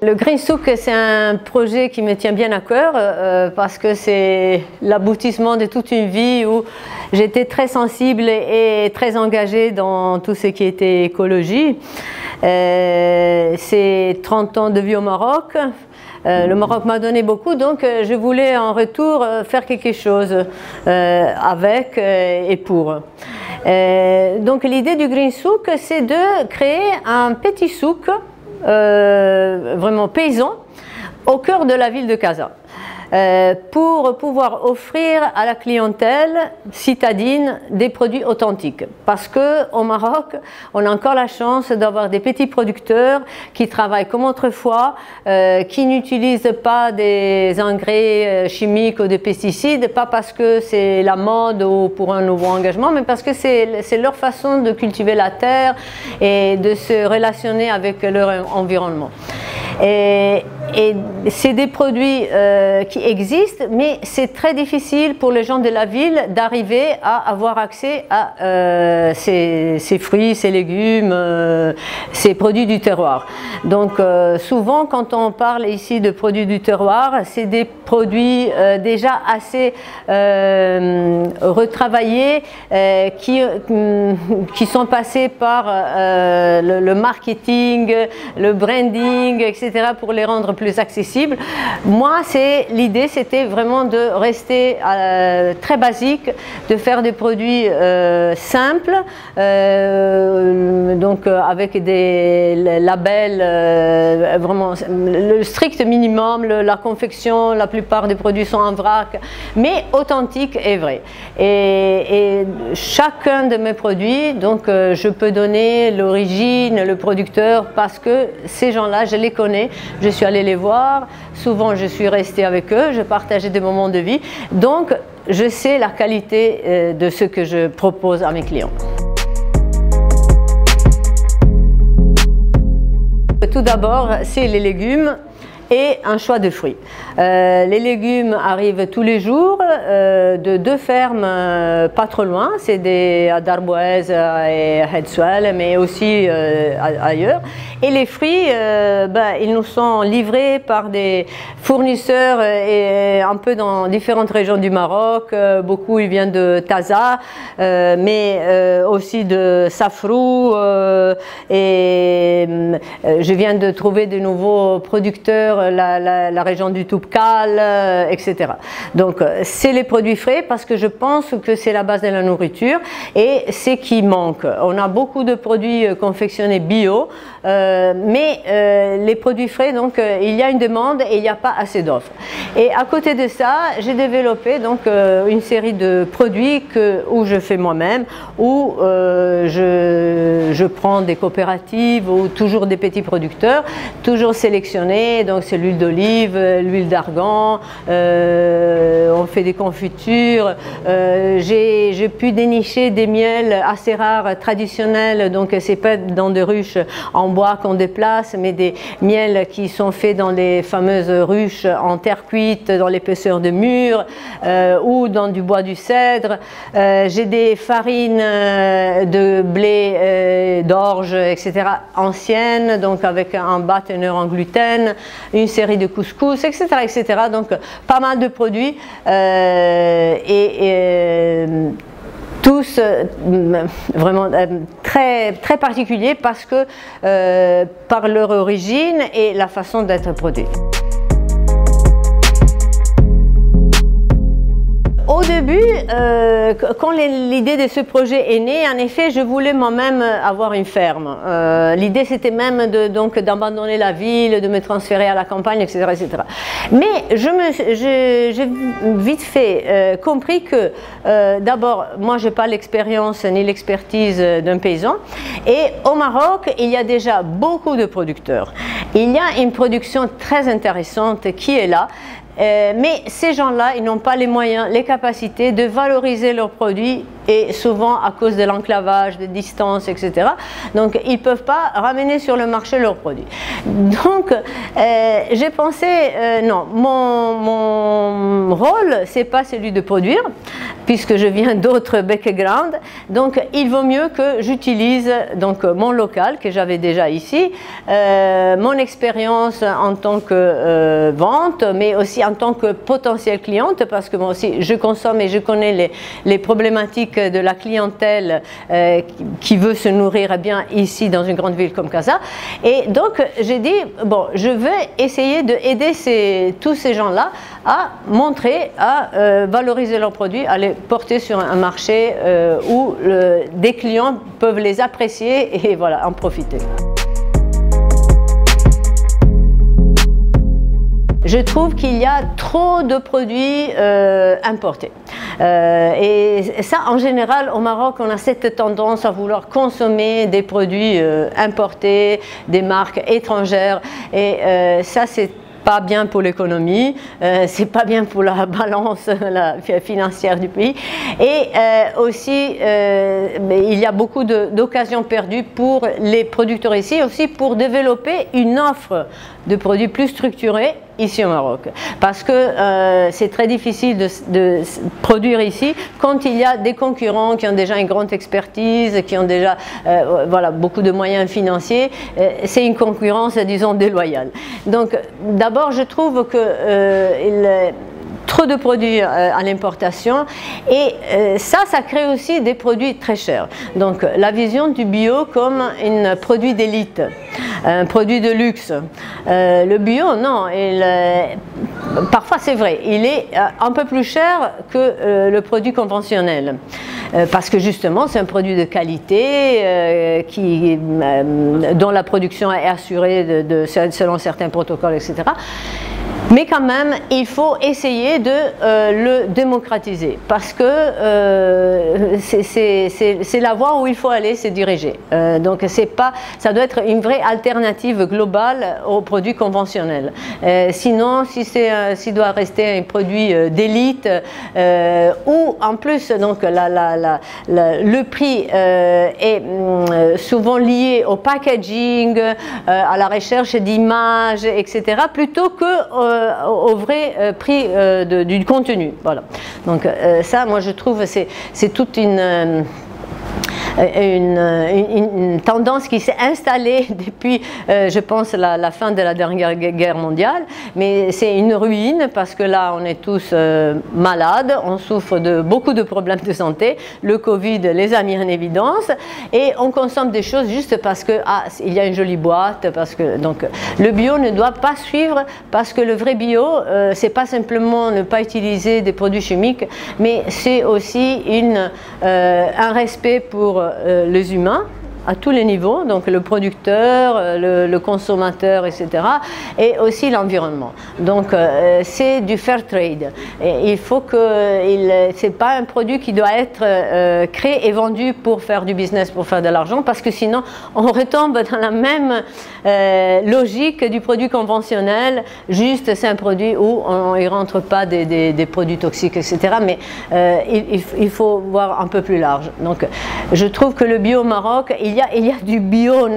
Le Green Souk, c'est un projet qui me tient bien à cœur parce que c'est l'aboutissement de toute une vie où j'étais très sensible et très engagée dans tout ce qui était écologie. C'est 30 ans de vie au Maroc. Le Maroc m'a donné beaucoup, donc je voulais en retour faire quelque chose avec et pour. Donc l'idée du Green Souk, c'est de créer un petit souk vraiment paysan au cœur de la ville de Casa pour pouvoir offrir à la clientèle citadine des produits authentiques. Parce qu'au Maroc, on a encore la chance d'avoir des petits producteurs qui travaillent comme autrefois, qui n'utilisent pas des engrais chimiques ou des pesticides, pas parce que c'est la mode ou pour un nouveau engagement, mais parce que c'est leur façon de cultiver la terre et de se relationner avec leur environnement. Et c'est des produits qui existent, mais c'est très difficile pour les gens de la ville d'arriver à avoir accès à ces fruits, ces légumes, ces produits du terroir. Donc souvent quand on parle ici de produits du terroir, c'est des produits déjà assez retravaillés qui sont passés par le marketing, le branding, etc. pour les rendre plus accessibles. Moi, l'idée c'était vraiment de rester très basique, de faire des produits simples, donc avec des labels, vraiment le strict minimum, la confection, la plupart des produits sont en vrac, mais authentiques et vrais. Et chacun de mes produits, donc je peux donner l'origine, le producteur, parce que ces gens-là, je les connais, je suis allée les voir, souvent je suis restée avec eux, je partageais des moments de vie, donc je sais la qualité de ce que je propose à mes clients. Tout d'abord, c'est les légumes et un choix de fruits. Les légumes arrivent tous les jours de deux fermes pas trop loin, c'est à Darboise et à Hedswell, mais aussi ailleurs. Et les fruits, ils nous sont livrés par des fournisseurs et un peu dans différentes régions du Maroc. Beaucoup ils viennent de Taza, mais aussi de Safrou. Et je viens de trouver de nouveaux producteurs, la région du Toubkal, etc. Donc c'est les produits frais parce que je pense que c'est la base de la nourriture et c'est qui manque. On a beaucoup de produits confectionnés bio, mais les produits frais, donc il y a une demande et il n'y a pas assez d'offres. Et à côté de ça, j'ai développé donc une série de produits où je fais moi-même, où je prends des coopératives ou toujours des petits producteurs, toujours sélectionnés. Donc c'est l'huile d'olive, l'huile d'argan, on fait des confitures. J'ai pu dénicher des miels assez rares, traditionnels, donc c'est pas dans des ruches en bois qu'on déplace, mais des miels qui sont faits dans les fameuses ruches en terre cuite, dans l'épaisseur de murs ou dans du bois du cèdre. J'ai des farines de blé, d'orge, etc. anciennes, donc avec un bas teneur en gluten, une série de couscous, etc., etc. Donc pas mal de produits tous vraiment très particuliers parce que par leur origine et la façon d'être produit. Au début, quand l'idée de ce projet est née, en effet, je voulais moi-même avoir une ferme. L'idée, c'était même d'abandonner la ville, de me transférer à la campagne, etc. etc. Mais j'ai vite fait compris que, d'abord, moi, je n'ai pas l'expérience ni l'expertise d'un paysan. Et au Maroc, il y a déjà beaucoup de producteurs. Il y a une production très intéressante qui est là. Mais ces gens-là, ils n'ont pas les moyens, les capacités de valoriser leurs produits et souvent à cause de l'enclavage, des distances, etc. Donc ils ne peuvent pas ramener sur le marché leurs produits. Donc j'ai pensé, non, mon rôle, c'est pas celui de produire, puisque je viens d'autres backgrounds, donc il vaut mieux que j'utilise donc mon local que j'avais déjà ici, mon expérience en tant que vente, mais aussi en tant que potentielle cliente, parce que moi aussi je consomme et je connais les problématiques de la clientèle qui veut se nourrir bien ici dans une grande ville comme Casa. Et donc j'ai dit, bon, je vais essayer d'aider tous ces gens-là à montrer, à valoriser leurs produits, à les porter sur un marché où des clients peuvent les apprécier et voilà, en profiter. Je trouve qu'il y a trop de produits importés. Et ça, en général, au Maroc, on a cette tendance à vouloir consommer des produits importés, des marques étrangères. Et ça, c'est pas bien pour l'économie, c'est pas bien pour la balance financière du pays. Et aussi, il y a beaucoup d'occasions perdues pour les producteurs ici, aussi pour développer une offre de produits plus structurés ici au Maroc. Parce que c'est très difficile de produire ici quand il y a des concurrents qui ont déjà une grande expertise, qui ont déjà voilà, beaucoup de moyens financiers. C'est une concurrence, disons, déloyale. Donc d'abord, je trouve que trop de produits à l'importation et ça crée aussi des produits très chers. Donc la vision du bio comme un produit d'élite, un produit de luxe. Le bio, non, parfois c'est vrai, il est un peu plus cher que le produit conventionnel. Parce que justement c'est un produit de qualité dont la production est assurée selon certains protocoles, etc. Mais quand même, il faut essayer de le démocratiser parce que c'est la voie où il faut aller se diriger. Donc ça doit être une vraie alternative globale aux produits conventionnels. Sinon, s'il doit rester un produit d'élite où en plus donc, le prix est souvent lié au packaging, à la recherche d'images, etc., plutôt que au vrai prix du contenu. Voilà. Donc ça, moi je trouve, c'est toute une tendance qui s'est installée depuis, je pense, la fin de la dernière guerre mondiale, mais c'est une ruine parce que là, on est tous malades, on souffre de beaucoup de problèmes de santé, le Covid les a mis en évidence, et on consomme des choses juste parce que il y a une jolie boîte, parce que donc le bio ne doit pas suivre, parce que le vrai bio, c'est pas simplement ne pas utiliser des produits chimiques, mais c'est aussi un respect pour les humains à tous les niveaux, donc le producteur, le consommateur, etc. et aussi l'environnement. Donc c'est du fair trade. Et il faut que c'est pas un produit qui doit être créé et vendu pour faire du business, pour faire de l'argent, parce que sinon on retombe dans la même logique du produit conventionnel. Juste c'est un produit où il ne rentre pas des produits toxiques, etc. Mais il faut voir un peu plus large. Donc je trouve que le bio au Maroc, il y a du bio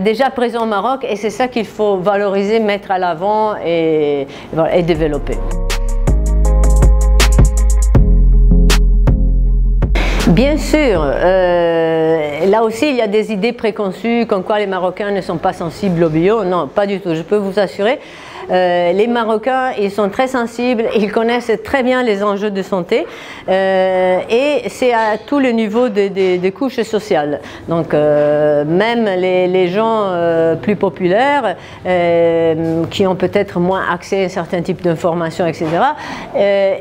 déjà présent au Maroc et c'est ça qu'il faut valoriser, mettre à l'avant et développer. Bien sûr, là aussi il y a des idées préconçues comme quoi les Marocains ne sont pas sensibles au bio. Non, pas du tout, je peux vous assurer. Les Marocains, ils sont très sensibles, ils connaissent très bien les enjeux de santé et c'est à tous les niveaux des couches sociales. Donc même les gens plus populaires qui ont peut-être moins accès à certains types d'informations, etc.,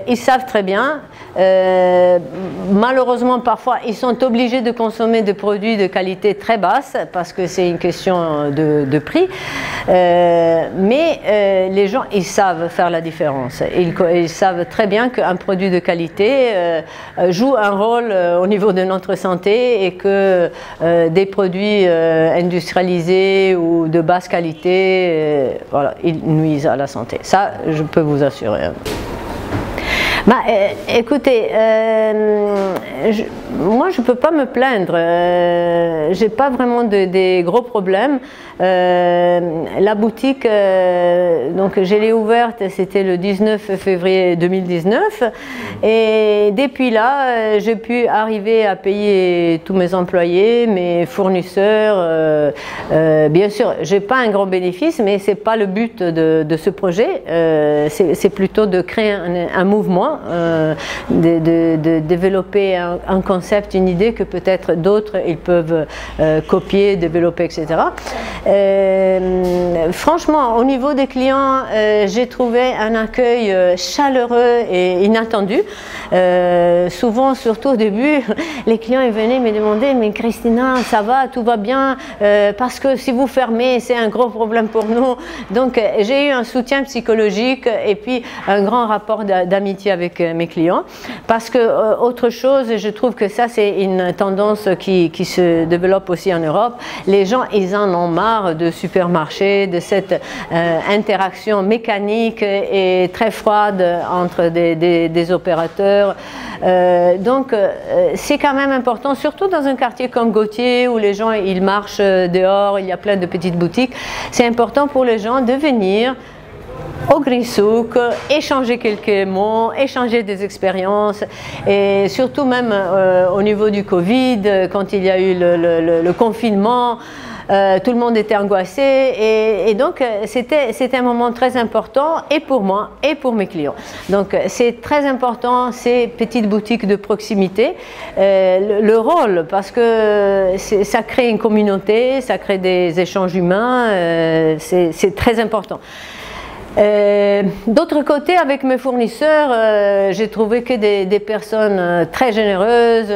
ils savent très bien. Malheureusement, parfois, ils sont obligés de consommer des produits de qualité très basse parce que c'est une question de prix. Mais les gens, ils savent faire la différence. Ils savent très bien qu'un produit de qualité joue un rôle au niveau de notre santé et que des produits industrialisés ou de basse qualité, voilà, ils nuisent à la santé. Ça, je peux vous assurer. Écoutez, moi je ne peux pas me plaindre, je n'ai pas vraiment des gros problèmes. La boutique, donc je l'ai ouverte, c'était le 19 février 2019 et depuis là j'ai pu arriver à payer tous mes employés, mes fournisseurs. Bien sûr, je n'ai pas un grand bénéfice, mais ce n'est pas le but de ce projet, c'est plutôt de créer un mouvement, de développer un concept, une idée que peut-être d'autres ils peuvent copier, développer, etc. Franchement, au niveau des clients, j'ai trouvé un accueil chaleureux et inattendu. Souvent, surtout au début, les clients ils venaient me demander: mais Christina, ça va, tout va bien, parce que si vous fermez, c'est un gros problème pour nous. Donc j'ai eu un soutien psychologique et puis un grand rapport d'amitié avec mes clients, parce que autre chose, je trouve que ça c'est une tendance qui se développe aussi en Europe. Les gens ils en ont marre de supermarchés, de cette interaction mécanique et très froide entre des opérateurs. Donc c'est quand même important, surtout dans un quartier comme Gautier où les gens ils marchent dehors, il y a plein de petites boutiques. C'est important pour les gens de venir au Green Souk, échanger quelques mots, échanger des expériences, et surtout même au niveau du Covid, quand il y a eu le confinement, tout le monde était angoissé et donc c'était un moment très important et pour moi et pour mes clients. Donc c'est très important ces petites boutiques de proximité, le rôle, parce que ça crée une communauté, ça crée des échanges humains, c'est très important. D'autre côté, avec mes fournisseurs, j'ai trouvé que des personnes très généreuses,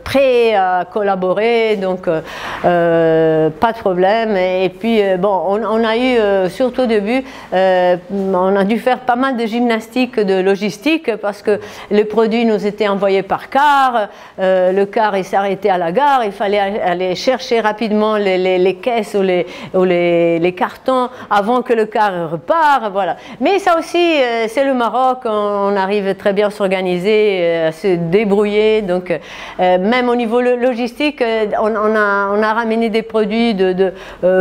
prêtes à collaborer, donc pas de problème. Et puis bon, on a eu, surtout au début, on a dû faire pas mal de gymnastique, de logistique, parce que les produits nous étaient envoyés par car, le car il s'arrêtait à la gare, il fallait aller chercher rapidement les caisses ou les cartons avant que le car repart. Voilà. Mais ça aussi, c'est le Maroc, on arrive très bien à s'organiser, à se débrouiller. Donc, même au niveau logistique, on a ramené des produits de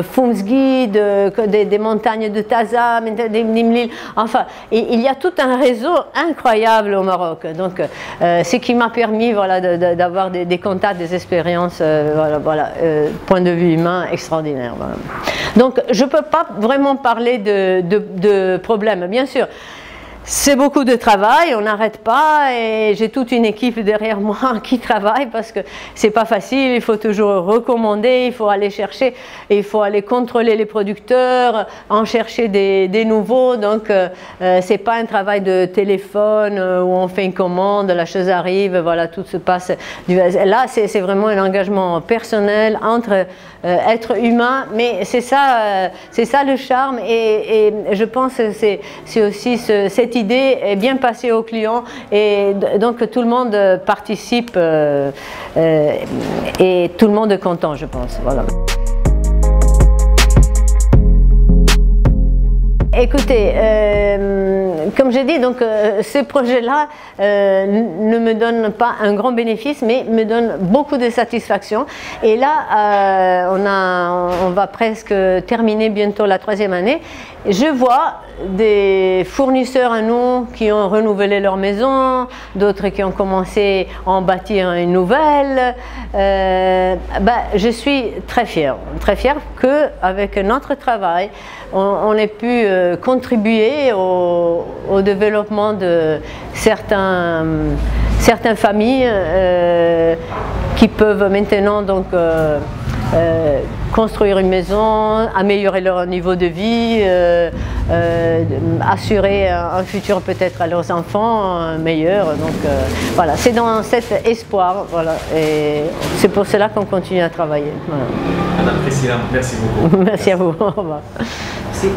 Foumsgui, des montagnes de Taza, des Nimlil. Enfin, il y a tout un réseau incroyable au Maroc. Donc, ce qui m'a permis, voilà, d'avoir des contacts, des expériences, point de vue humain extraordinaire. Voilà. Donc, je ne peux pas vraiment parler de problèmes. Bien sûr, c'est beaucoup de travail, on n'arrête pas et j'ai toute une équipe derrière moi qui travaille parce que c'est pas facile, il faut toujours recommander, il faut aller chercher, il faut aller contrôler les producteurs, en chercher des nouveaux, donc c'est pas un travail de téléphone où on fait une commande, la chose arrive, voilà, tout se passe. Là, c'est vraiment un engagement personnel entre êtres humains, mais c'est ça le charme et je pense que c'est aussi cette idée est bien passée aux clients et donc tout le monde participe et tout le monde est content, je pense. Voilà. Écoutez, comme j'ai dit, donc ce projet-là ne me donne pas un grand bénéfice, mais me donne beaucoup de satisfaction. Et là, on va presque terminer bientôt la 3e année. Je vois des fournisseurs à nous qui ont renouvelé leur maison, d'autres qui ont commencé à en bâtir une nouvelle. Je suis très fière qu'avec notre travail, on ait pu contribuer au développement de certaines familles qui peuvent maintenant donc construire une maison, améliorer leur niveau de vie, assurer un futur peut-être à leurs enfants meilleur. Donc voilà, c'est dans cet espoir, voilà, et c'est pour cela qu'on continue à travailler. Voilà. Madame Priscilla, merci beaucoup. Merci à vous. Au revoir. Merci.